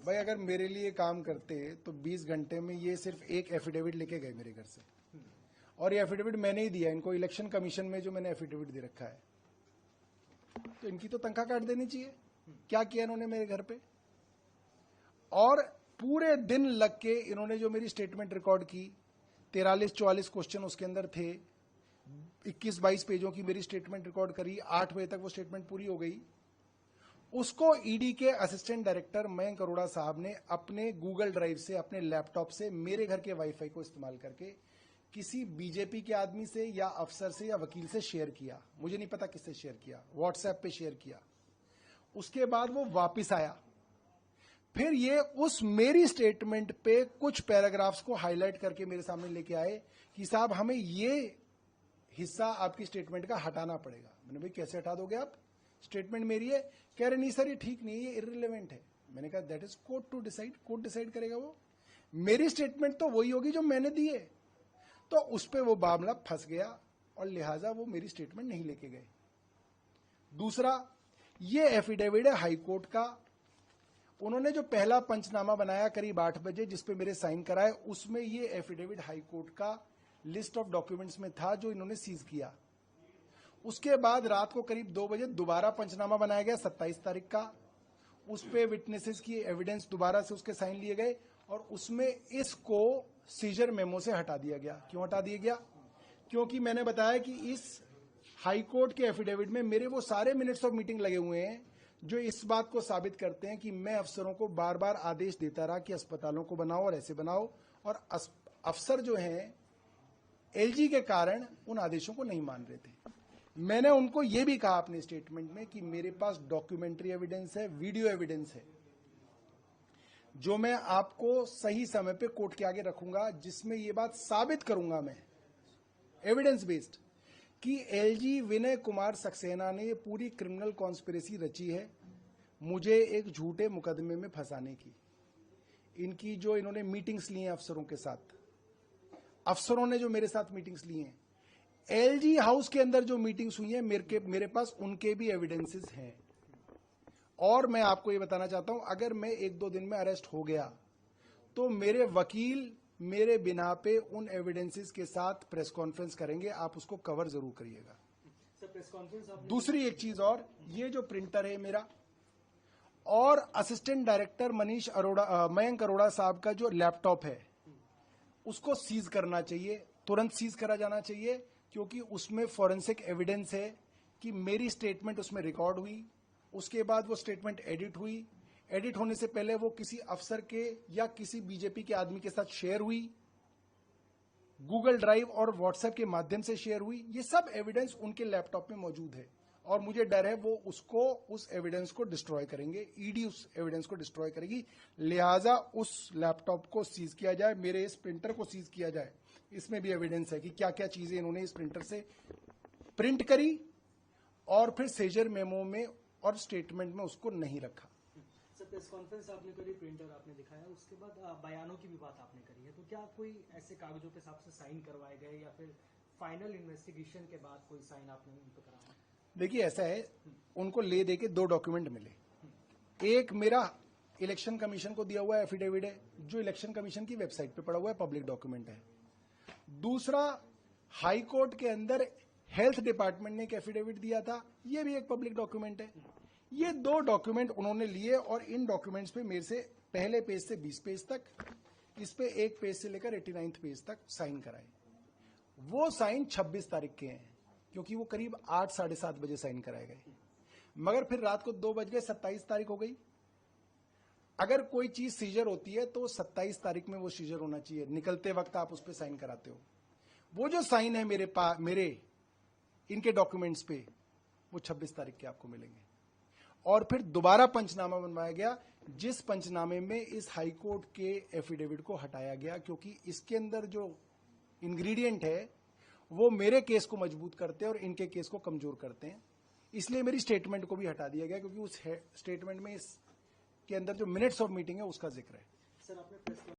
भाई अगर मेरे लिए काम करते तो 20 घंटे में ये सिर्फ एक एफिडेविट लेके गए मेरे घर से, और ये एफिडेविट मैंने ही दिया इनको इलेक्शन कमीशन में, जो मैंने एफिडेविट दे रखा है। तो इनकी तो तनख्वाह काट देनी चाहिए। क्या किया इन्होंने मेरे घर पे? और पूरे दिन लग के इन्होंने जो मेरी स्टेटमेंट रिकॉर्ड की, 43-44 क्वेश्चन उसके अंदर थे, 21-22 पेजों की मेरी स्टेटमेंट रिकॉर्ड करी, 8 बजे तक वो स्टेटमेंट पूरी हो गई। उसको ईडी के असिस्टेंट डायरेक्टर मयंक अरोड़ा साहब ने अपने गूगल ड्राइव से, अपने लैपटॉप से, मेरे घर के वाईफाई को इस्तेमाल करके किसी बीजेपी के आदमी से या अफसर से या वकील से शेयर किया। मुझे नहीं पता किससे शेयर किया, व्हाट्सएप पे शेयर किया। उसके बाद वो वापिस आया, फिर ये उस मेरी स्टेटमेंट पे कुछ पैराग्राफ्स को हाईलाइट करके मेरे सामने लेके आए कि साहब हमें ये हिस्सा आपकी स्टेटमेंट का हटाना पड़ेगा। मैंने भाई कैसे हटा दोगे आप, स्टेटमेंट मेरी है। कह रहे नहीं सर ये ठीक नहीं है, ये इररिलेवेंट है। मैंने कहा that is court to decide, court decide करेगा। वो मेरी स्टेटमेंट तो वही होगी जो मैंने दी है। तो उस पर वो मामला फंस गया और लिहाजा वो मेरी स्टेटमेंट नहीं लेके गए। दूसरा, ये एफिडेविट है हाईकोर्ट का। उन्होंने जो पहला पंचनामा बनाया करीब 8 बजे, जिसपे मेरे साइन कराए, उसमें ये एफिडेविट हाईकोर्ट का लिस्ट ऑफ डॉक्यूमेंट्स में था जो इन्होंने सीज किया। उसके बाद रात को करीब 2 बजे दोबारा पंचनामा बनाया गया 27 तारीख का। उस पे विटनेसेस की एविडेंस दोबारा से उसके साइन लिए गए और उसमें इसको सीजर मेमो से हटा दिया गया। क्यों हटा दिया गया? क्योंकि मैंने बताया कि इस हाईकोर्ट के एफिडेविट में मेरे वो सारे मिनट्स ऑफ मीटिंग लगे हुए हैं जो इस बात को साबित करते हैं कि मैं अफसरों को बार बार आदेश देता रहा कि अस्पतालों को बनाओ और ऐसे बनाओ, और अफसर जो हैं एलजी के कारण उन आदेशों को नहीं मान रहे थे। मैंने उनको ये भी कहा अपने स्टेटमेंट में कि मेरे पास डॉक्यूमेंट्री एविडेंस है, वीडियो एविडेंस है, जो मैं आपको सही समय पे कोर्ट के आगे रखूंगा, जिसमें ये बात साबित करूंगा मैं एविडेंस बेस्ड कि एलजी विनय कुमार सक्सेना ने ये पूरी क्रिमिनल कॉन्स्पिरेसी रची है मुझे एक झूठे मुकदमे में फंसाने की। इनकी जो इन्होंने मीटिंग्स ली हैं अफसरों के साथ, अफसरों ने जो मेरे साथ मीटिंग्स ली हैं, एलजी हाउस के अंदर जो मीटिंग्स हुई हैं, मेरे पास उनके भी एविडेंसेस हैं। और मैं आपको ये बताना चाहता हूं, अगर मैं 1-2 दिन में अरेस्ट हो गया तो मेरे वकील मेरे बिना पे उन एविडेंसेस के साथ प्रेस कॉन्फ्रेंस करेंगे, आप उसको कवर जरूर करिएगा। प्रेस कॉन्फ्रेंस दूसरी एक चीज और, ये जो प्रिंटर है मेरा और असिस्टेंट डायरेक्टर मयंक अरोड़ा साहब का जो लैपटॉप है, उसको सीज करना चाहिए, तुरंत सीज करा जाना चाहिए, क्योंकि उसमें फॉरेंसिक एविडेंस है कि मेरी स्टेटमेंट उसमें रिकॉर्ड हुई। उसके बाद वो स्टेटमेंट एडिट हुई, एडिट होने से पहले वो किसी अफसर के या किसी बीजेपी के आदमी के साथ शेयर हुई, गूगल ड्राइव और व्हाट्सएप के माध्यम से शेयर हुई। ये सब एविडेंस उनके लैपटॉप में मौजूद है और मुझे डर है वो उस एविडेंस को डिस्ट्रॉय करेंगे, ईडी उस एविडेंस को डिस्ट्रॉय करेगी। लिहाजा उस लैपटॉप को सीज किया जाए, मेरे इस प्रिंटर को सीज किया जाए। इसमें भी एविडेंस है कि क्या क्या चीजें इन्होंने इस प्रिंटर से प्रिंट करी और फिर सेजर मेमो में और स्टेटमेंट में उसको नहीं रखा। सर, प्रेस कॉन्फ्रेंस आपने करी, प्रिंटर आपने दिखाया, उसके बाद बयानों की भी बात आपने करी है, तो क्या कोई ऐसे कागजों पे आपसे साइन करवाए गए या फिर फाइनल इन्वेस्टिगेशन के बाद कोई साइन आपने उन पर कराया? देखिए ऐसा है, उनको ले दे के 2 डॉक्यूमेंट मिले। एक मेरा इलेक्शन कमीशन को दिया हुआ एफिडेविट है जो इलेक्शन कमीशन की वेबसाइट पे पड़ा हुआ है, पब्लिक डॉक्यूमेंट है। दूसरा, हाई कोर्ट के अंदर हेल्थ डिपार्टमेंट ने एक एफिडेविट दिया था, ये भी एक पब्लिक डॉक्यूमेंट है। ये 2 डॉक्यूमेंट उन्होंने लिए और इन डॉक्यूमेंट्स पे मेरे से पहले पेज से 20 पेज तक, इस पे 1 पेज से लेकर 89 पेज तक साइन कराए। वो साइन 26 तारीख के हैं, क्योंकि वो करीब 8 साढ़े 7 बजे साइन कराए गए। मगर फिर रात को 2 बज गए, 27 तारीख हो गई। अगर कोई चीज सीजर होती है तो 27 तारीख में वो सीजर होना चाहिए, निकलते वक्त आप उस पर साइन कराते हो। वो जो साइन है मेरे इनके डॉक्यूमेंट्स पे, वो 26 तारीख के आपको मिलेंगे। और फिर दोबारा पंचनामा बनवाया गया, जिस पंचनामे में इस हाईकोर्ट के एफिडेविट को हटाया गया, क्योंकि इसके अंदर जो इंग्रेडिएंट है वो मेरे केस को मजबूत करते हैं और इनके केस को कमजोर करते हैं। इसलिए मेरी स्टेटमेंट को भी हटा दिया गया, क्योंकि उस स्टेटमेंट में इसके अंदर जो मिनट्स ऑफ मीटिंग है उसका जिक्र है। सर, आपने